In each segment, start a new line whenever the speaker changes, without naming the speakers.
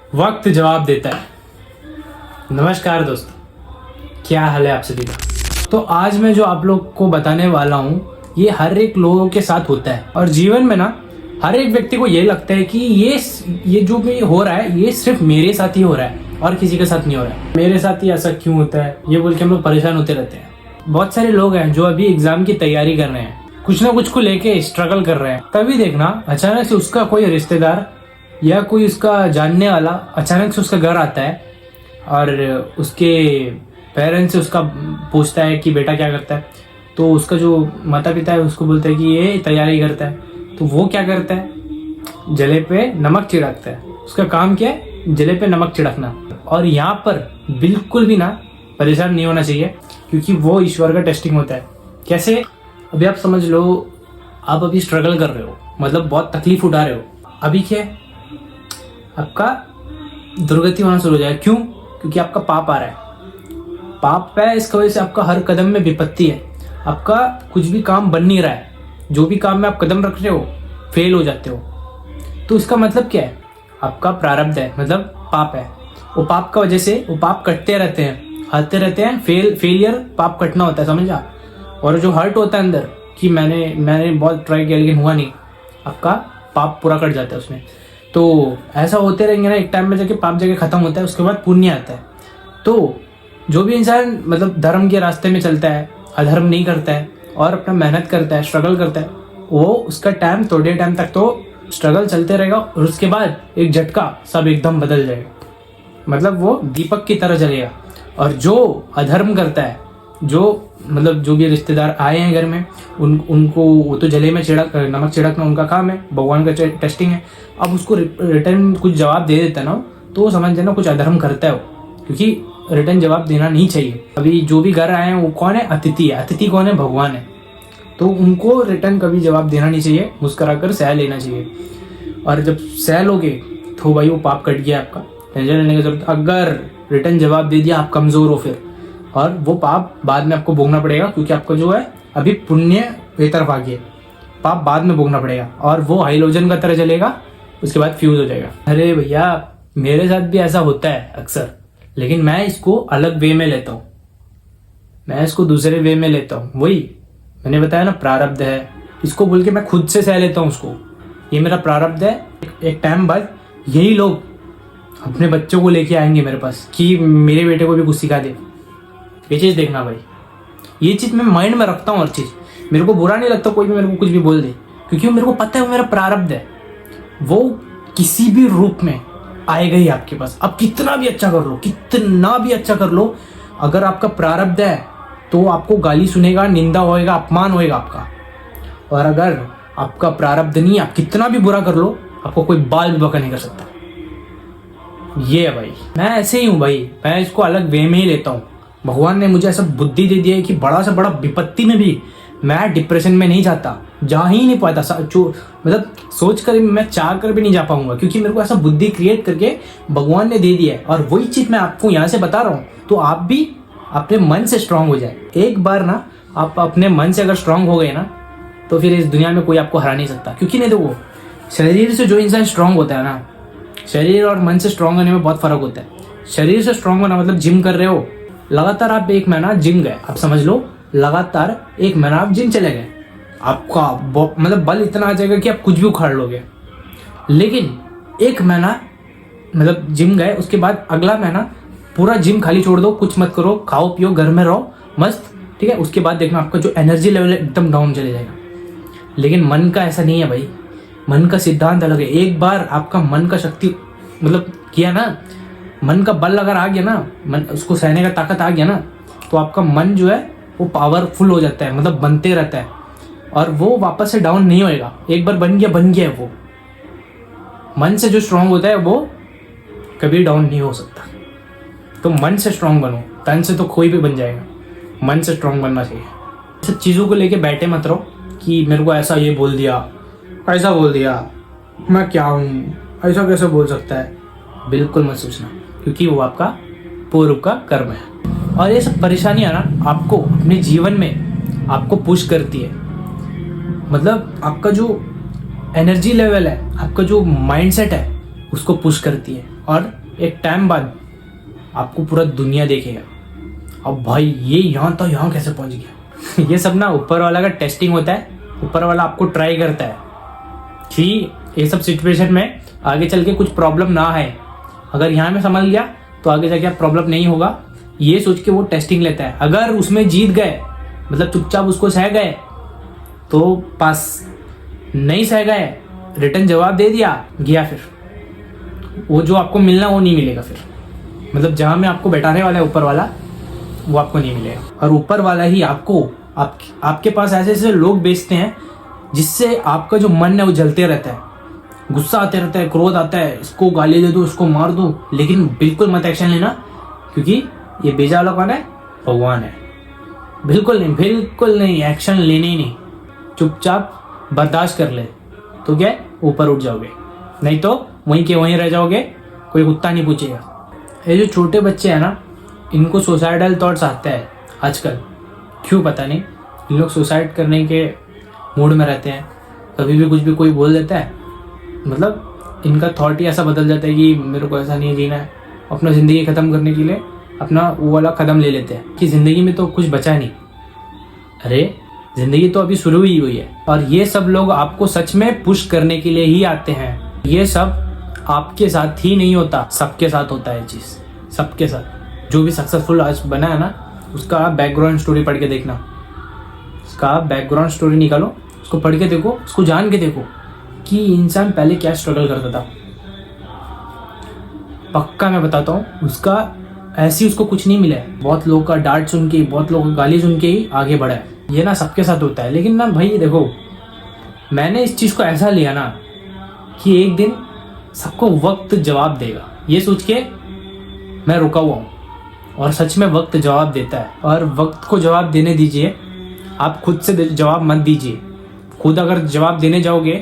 वक्त जवाब देता है। नमस्कार दोस्तों, क्या हाल है आप सभी का। तो आज मैं जो आप लोग को बताने वाला हूँ ये हर एक लोगों के साथ होता है और जीवन में ना हर एक व्यक्ति को ये लगता है कि ये जो भी हो रहा है ये सिर्फ मेरे साथ ही हो रहा है और किसी के साथ नहीं हो रहा है। मेरे साथ ही ऐसा क्यों होता है ये बोल के हम लोग परेशान होते रहते हैं। बहुत सारे लोग हैं जो अभी एग्जाम की तैयारी कर रहे हैं, कुछ ना कुछ को लेके स्ट्रगल कर रहे हैं। तभी देखना अचानक से उसका कोई रिश्तेदार या कोई उसका जानने वाला अचानक से उसका घर आता है और उसके पेरेंट्स से उसका पूछता है कि बेटा क्या करता है। तो उसका जो माता पिता है उसको बोलता है कि ये तैयारी करता है। तो वो क्या करता है, जले पे नमक छिड़कता है। उसका काम क्या है, जले पे नमक छिड़कना। और यहाँ पर बिल्कुल भी ना परेशान नहीं होना चाहिए क्योंकि वो ईश्वर का टेस्टिंग होता है। कैसे, अभी आप समझ लो आप अभी स्ट्रगल कर रहे हो, मतलब बहुत तकलीफ उठा रहे हो। अभी क्या है, आपका दुर्गति होना शुरू हो जाएगा। क्यों? क्योंकि आपका पाप आ रहा है। पाप है, इसकी वजह से आपका हर कदम में विपत्ति है। आपका कुछ भी काम बन नहीं रहा है। जो भी काम में आप कदम रख रहे हो फेल हो जाते हो। तो इसका मतलब क्या है, आपका प्रारब्ध है, मतलब पाप है। वो पाप का वजह से वो पाप कटते रहते हैं, आते रहते हैं। फेलियर पाप कटना होता है, समझा। और जो हर्ट होता है अंदर कि मैंने बहुत ट्राई किया लेकिन हुआ नहीं, आपका पाप पूरा कट जाता है उसमें। तो ऐसा होते रहेंगे ना, एक टाइम में जाके पाप जगह खत्म होता है, उसके बाद पुण्य आता है। तो जो भी इंसान मतलब धर्म के रास्ते में चलता है, अधर्म नहीं करता है और अपना मेहनत करता है, स्ट्रगल करता है, वो उसका टाइम थोड़े टाइम तक तो स्ट्रगल चलते रहेगा और उसके बाद एक झटका सब एकदम बदल जाएगा। मतलब वो दीपक की तरह जलेगा। और जो अधर्म करता है, जो मतलब जो भी रिश्तेदार आए हैं घर में, उनको वो तो जले में नमक छिड़कना उनका काम है, भगवान का टेस्टिंग है। अब उसको रिटर्न कुछ जवाब दे देता है ना, तो समझ लेना कुछ अधर्म करता है वो, क्योंकि रिटर्न जवाब देना नहीं चाहिए। अभी जो भी घर आए हैं वो कौन है, अतिथि है। अतिथि कौन है, भगवान है। तो उनको रिटर्न कभी जवाब देना नहीं चाहिए, मुस्कुरा कर सह लेना चाहिए। और जब सह लोगे तो भाई वो पाप कट गया आपका, टेंशन लेने की जरूरत। अगर रिटर्न जवाब दे दिया आप कमजोर हो फिर, और वो पाप बाद में आपको भोगना पड़ेगा क्योंकि आपका जो है अभी पुण्य बेहतर आ गया, पाप बाद में भोगना पड़ेगा और वो हाइलोजन का तरह जलेगा, उसके बाद फ्यूज हो जाएगा। अरे भैया मेरे साथ भी ऐसा होता है अक्सर, लेकिन मैं इसको अलग वे में लेता हूँ, मैं इसको दूसरे वे में लेता हूँ। वही मैंने बताया ना, प्रारब्ध है, इसको बोल के मैं खुद से सह लेता हूँ उसको, ये मेरा प्रारब्ध है। एक टाइम बाद यही लोग अपने बच्चों को लेके आएंगे मेरे पास कि मेरे बेटे को भी कुछ सिखा दे। ये चीज़ देखना भाई, ये चीज़ मैं माइंड में रखता हूँ। हर चीज़ मेरे को बुरा नहीं लगता कोई भी मेरे को कुछ भी बोल दे, क्योंकि मेरे को पता है वो मेरा प्रारब्ध है। वो किसी भी रूप में आएगा ही आपके पास। आप कितना भी अच्छा कर लो, कितना भी अच्छा कर लो, अगर आपका प्रारब्ध है तो आपको गाली सुनेगा, निंदा होएगा, अपमान होएगा आपका। और अगर आपका प्रारब्ध नहीं, आप कितना भी बुरा कर लो, आपको कोई बाल भी बका नहीं कर सकता। ये है भाई, मैं ऐसे ही हूँ भाई, मैं इसको अलग वे में ही लेता हूँ। भगवान ने मुझे ऐसा बुद्धि दे दिया है कि बड़ा से बड़ा विपत्ति में भी मैं डिप्रेशन में नहीं जाता, जा ही नहीं पाता। मतलब सोच कर मैं चाह कर भी नहीं जा पाऊंगा, क्योंकि मेरे को ऐसा बुद्धि क्रिएट करके भगवान ने दे दिया है। और वही चीज मैं आपको यहाँ से बता रहा हूँ, तो आप भी अपने मन से स्ट्रांग हो जाए। एक बार ना आप अपने मन से अगर स्ट्रांग हो गए ना, तो फिर इस दुनिया में कोई आपको हरा नहीं सकता। क्योंकि नहीं, देखो शरीर से जो इंसान स्ट्रांग होता है ना, शरीर और मन से स्ट्रांग होने में बहुत फर्क होता है। शरीर से स्ट्रांग होना मतलब जिम कर रहे हो, लगातार आप 1 महीना जिम गए, आप समझ लो लगातार 1 महीना आप जिम चले गए, आपका मतलब बल इतना आ जाएगा कि आप कुछ भी उखाड़ लोगे। लेकिन 1 महीना मतलब जिम गए, उसके बाद अगला महीना पूरा जिम खाली छोड़ दो, कुछ मत करो, खाओ पियो, घर में रहो मस्त, ठीक है। उसके बाद देखना आपका जो एनर्जी लेवल है एकदम डाउन चले जाएगा। लेकिन मन का ऐसा नहीं है भाई, मन का सिद्धांत अलग है। एक बार आपका मन का शक्ति मतलब किया ना, मन का बल अगर आ गया ना, मन उसको सहने का ताकत आ गया ना, तो आपका मन जो है वो पावरफुल हो जाता है, मतलब बनते रहता है और वो वापस से डाउन नहीं होएगा। एक बार बन गया है वो। मन से जो स्ट्रांग होता है वो कभी डाउन नहीं हो सकता। तो मन से स्ट्रांग बनो, तन से तो कोई भी बन जाएगा, मन से स्ट्रांग बनना चाहिए। सब चीज़ों को लेके बैठे मत रहो कि मेरे को ऐसा ये बोल दिया, ऐसा बोल दिया, मैं क्या हूँ, ऐसा कैसे बोल सकता है। बिल्कुल मत सोचना, क्योंकि वो आपका पूर्व का कर्म है। और ये सब परेशानियाँ ना आपको अपने जीवन में आपको पुश करती है। मतलब आपका जो एनर्जी लेवल है, आपका जो माइंडसेट है, उसको पुश करती है। और एक टाइम बाद आपको पूरा दुनिया देखेगा। अब भाई ये यहाँ तो यहाँ कैसे पहुँच गया ये सब ना ऊपर वाला का टेस्टिंग होता है। ऊपर वाला आपको ट्राई करता है कि ये सब सिचुएशन में आगे चल के कुछ प्रॉब्लम ना है। अगर यहाँ में संभल गया तो आगे जाके प्रॉब्लम नहीं होगा, ये सोच के वो टेस्टिंग लेता है। अगर उसमें जीत गए, मतलब चुपचाप उसको सह गए तो पास, नहीं सह गए, रिटर्न जवाब दे दिया, गया फिर वो जो आपको मिलना वो नहीं मिलेगा। फिर मतलब जहाँ में आपको बैठाने वाला है ऊपर वाला, वो आपको नहीं मिलेगा। और ऊपर वाला ही आपको आपके पास ऐसे ऐसे लोग भेजते हैं जिससे आपका जो मन है वो जलते रहता है, गुस्सा आते रहता है, क्रोध आता है, इसको गाली दे दो, इसको मार दो, लेकिन बिल्कुल मत एक्शन लेना, क्योंकि ये भेजा वाला कौन है? भगवान है। बिल्कुल नहीं, बिल्कुल नहीं, एक्शन लेने ही नहीं। चुपचाप बर्दाश्त कर ले तो क्या ऊपर उठ जाओगे, नहीं तो वहीं के वहीं रह जाओगे, कोई कुत्ता नहीं पूछेगा। ये जो छोटे बच्चे हैं ना, इनको सुसाइडल थॉट्स आते हैं आजकल, क्यों पता नहीं। इन लोग सुसाइड करने के मूड में रहते हैं, कभी भी कुछ भी कोई बोल देता है, मतलब इनका थॉट ही ऐसा बदल जाता है कि मेरे को ऐसा नहीं जीना है। अपना ज़िंदगी ख़त्म करने के लिए अपना वो वाला कदम ले लेते हैं कि ज़िंदगी में तो कुछ बचा नहीं। अरे ज़िंदगी तो अभी शुरू ही हुई है। और ये सब लोग आपको सच में पुश करने के लिए ही आते हैं। ये सब आपके साथ ही नहीं होता, सबके साथ होता है चीज़, सबके साथ। जो भी सक्सेसफुल आज बना है ना, उसका बैकग्राउंड स्टोरी पढ़ के देखना, उसका बैकग्राउंड स्टोरी निकालो, उसको पढ़ के देखो, उसको जान के देखो कि इंसान पहले क्या स्ट्रगल करता था। पक्का मैं बताता हूँ, उसका ऐसी उसको कुछ नहीं मिला है। बहुत लोगों का डांट सुन के, बहुत लोगों का गाली सुन के ही आगे बढ़ा है। ये ना सबके साथ होता है। लेकिन ना भाई देखो, मैंने इस चीज़ को ऐसा लिया ना कि एक दिन सबको वक्त जवाब देगा, ये सोच के मैं रुका हुआ हूँ। और सच में वक्त जवाब देता है, और वक्त को जवाब देने दीजिए। आप खुद से जवाब मत दीजिए। खुद अगर जवाब देने जाओगे,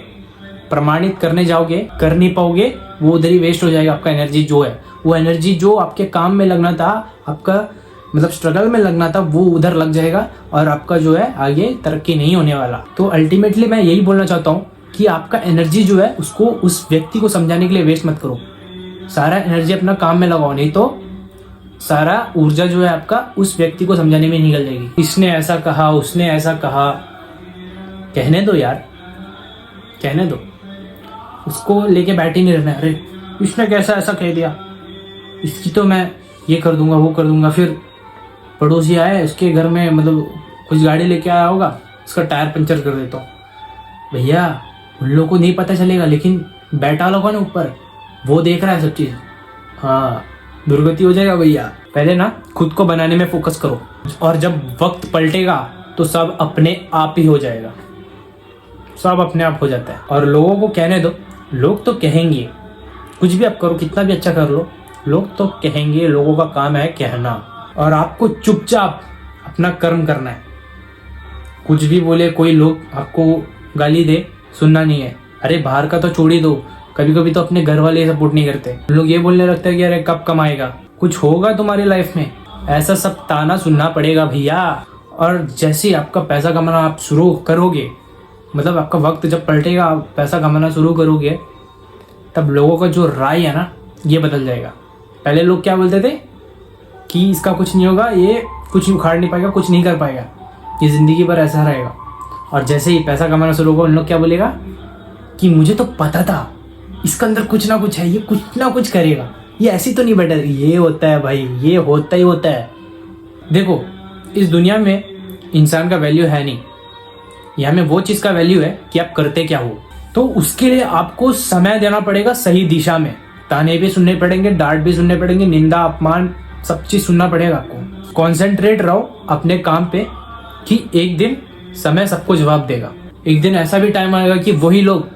प्रमाणित करने जाओगे, कर नहीं पाओगे, वो उधर ही वेस्ट हो जाएगा। आपका एनर्जी जो है, वो एनर्जी जो आपके काम में लगना था, आपका मतलब स्ट्रगल में लगना था, वो उधर लग जाएगा और आपका जो है आगे तरक्की नहीं होने वाला। तो अल्टीमेटली मैं यही बोलना चाहता हूँ कि आपका एनर्जी जो है उसको उस व्यक्ति को समझाने के लिए वेस्ट मत करो। सारा एनर्जी अपना काम में लगाओ, नहीं तो सारा ऊर्जा जो है आपका उस व्यक्ति को समझाने में निकल जाएगी। इसने ऐसा कहा, उसने ऐसा कहा, कहने दो यार, कहने दो। उसको लेके बैठे नहीं रहना, अरे इसने कैसा ऐसा कह दिया, इसकी तो मैं ये कर दूंगा, वो कर दूंगा। फिर पड़ोसी आए, उसके घर में मतलब कुछ गाड़ी लेके आया होगा, उसका टायर पंचर कर देता हूँ। भैया उन लोगों को नहीं पता चलेगा, लेकिन बैठा लोगों ने ऊपर, वो देख रहा है सब चीज़। हाँ, दुर्गति हो जाएगा भैया। पहले ना खुद को बनाने में फोकस करो, और जब वक्त पलटेगा तो सब अपने आप ही हो जाएगा। सब अपने आप हो जाता है। और लोगों को कहने दो, लोग तो कहेंगे। कुछ भी आप करो, कितना भी अच्छा कर लो, लोग तो कहेंगे। लोगों का काम है कहना, और आपको चुपचाप अपना कर्म करना है। कुछ भी बोले कोई, लोग आपको गाली दे, सुनना नहीं है। अरे बाहर का तो छोड़ ही दो, कभी कभी तो अपने घर वाले सपोर्ट नहीं करते। लोग ये बोलने लगते हैं कि अरे कब कमाएगा, कुछ होगा तुम्हारी लाइफ में, ऐसा सब ताना सुनना पड़ेगा भैया। और जैसे ही आपका पैसा कमाना आप शुरू करोगे, मतलब आपका वक्त जब पलटेगा, आप पैसा कमाना शुरू करोगे, तब लोगों का जो राय है ना, ये बदल जाएगा। पहले लोग क्या बोलते थे कि इसका कुछ नहीं होगा, ये कुछ उखाड़ नहीं पाएगा, कुछ नहीं कर पाएगा, ये ज़िंदगी भर ऐसा रहेगा। और जैसे ही पैसा कमाना शुरू होगा, उन लोग क्या बोलेगा कि मुझे तो पता था इसके अंदर कुछ ना कुछ है, ये कुछ ना कुछ करेगा, ये ऐसी तो नहीं बैठा। ये होता है भाई, ये होता ही होता है। देखो, इस दुनिया में इंसान का वैल्यू है नहीं, यहाँ में वो चीज़ का वैल्यू है कि आप करते क्या हो। तो उसके लिए आपको समय देना पड़ेगा सही दिशा में। ताने भी सुनने पड़ेंगे, डांट भी सुनने पड़ेंगे, निंदा, अपमान, सब चीज़ सुनना पड़ेगा आपको। कॉन्सेंट्रेट रहो अपने काम पे कि एक दिन समय सबको जवाब देगा। एक दिन ऐसा भी टाइम आएगा कि वही लोग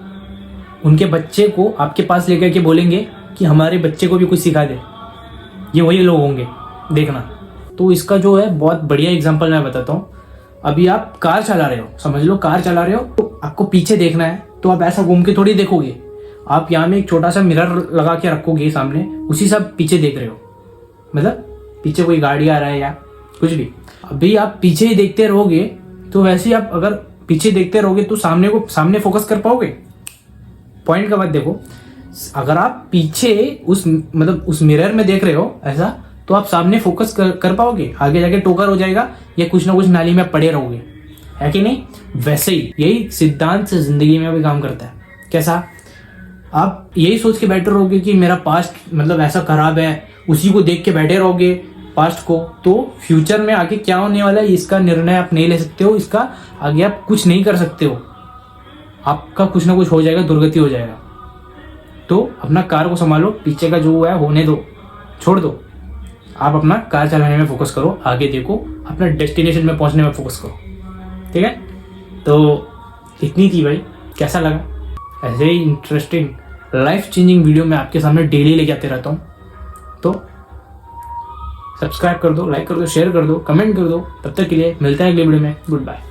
उनके बच्चे को आपके पास लेकर के बोलेंगे कि हमारे बच्चे को भी कुछ सिखा दे। ये वही लोग होंगे, देखना। तो इसका जो है बहुत बढ़िया एग्जांपल मैं बताता हूँ। अभी आप कार चला रहे हो, समझ लो कार चला रहे हो, तो आपको पीछे देखना है, तो आप ऐसा घूम के थोड़ी देखोगे। आप यहाँ में एक छोटा सा मिरर लगा के रखोगे सामने, उसी सब पीछे देख रहे हो, मतलब पीछे कोई गाड़ी आ रहा है या कुछ भी। अभी आप पीछे ही देखते रहोगे, तो वैसे ही आप अगर पीछे देखते रहोगे तो सामने फोकस कर पाओगे। पॉइंट का बात देखो, अगर आप पीछे उस मतलब उस मिरर में देख रहे हो ऐसा, तो आप सामने फोकस कर पाओगे, आगे जाके टोकर हो जाएगा या कुछ ना कुछ नाली में पड़े रहोगे, है कि नहीं। वैसे ही यही सिद्धांत से जिंदगी में भी काम करता है। कैसा? आप यही सोच के बैठे रहोगे कि मेरा पास्ट मतलब ऐसा खराब है, उसी को देख के बैठे रहोगे पास्ट को, तो फ्यूचर में आगे क्या होने वाला है इसका निर्णय आप नहीं ले सकते हो, इसका आगे आप कुछ नहीं कर सकते हो, आपका कुछ ना कुछ हो जाएगा, दुर्गति हो जाएगा। तो अपना कार को संभालो, पीछे का जो हुआ है होने दो, छोड़ दो, आप अपना कार चलाने में फोकस करो, आगे देखो, अपना डेस्टिनेशन में पहुंचने में फोकस करो, ठीक है। तो इतनी थी भाई, कैसा लगा? ऐसे ही इंटरेस्टिंग लाइफ चेंजिंग वीडियो मैं आपके सामने डेली लेके आते रहता हूँ। तो सब्सक्राइब कर दो, लाइक कर दो, शेयर कर दो, कमेंट कर दो। तब तक के लिए मिलते हैं अगले वीडियो में। Good bye.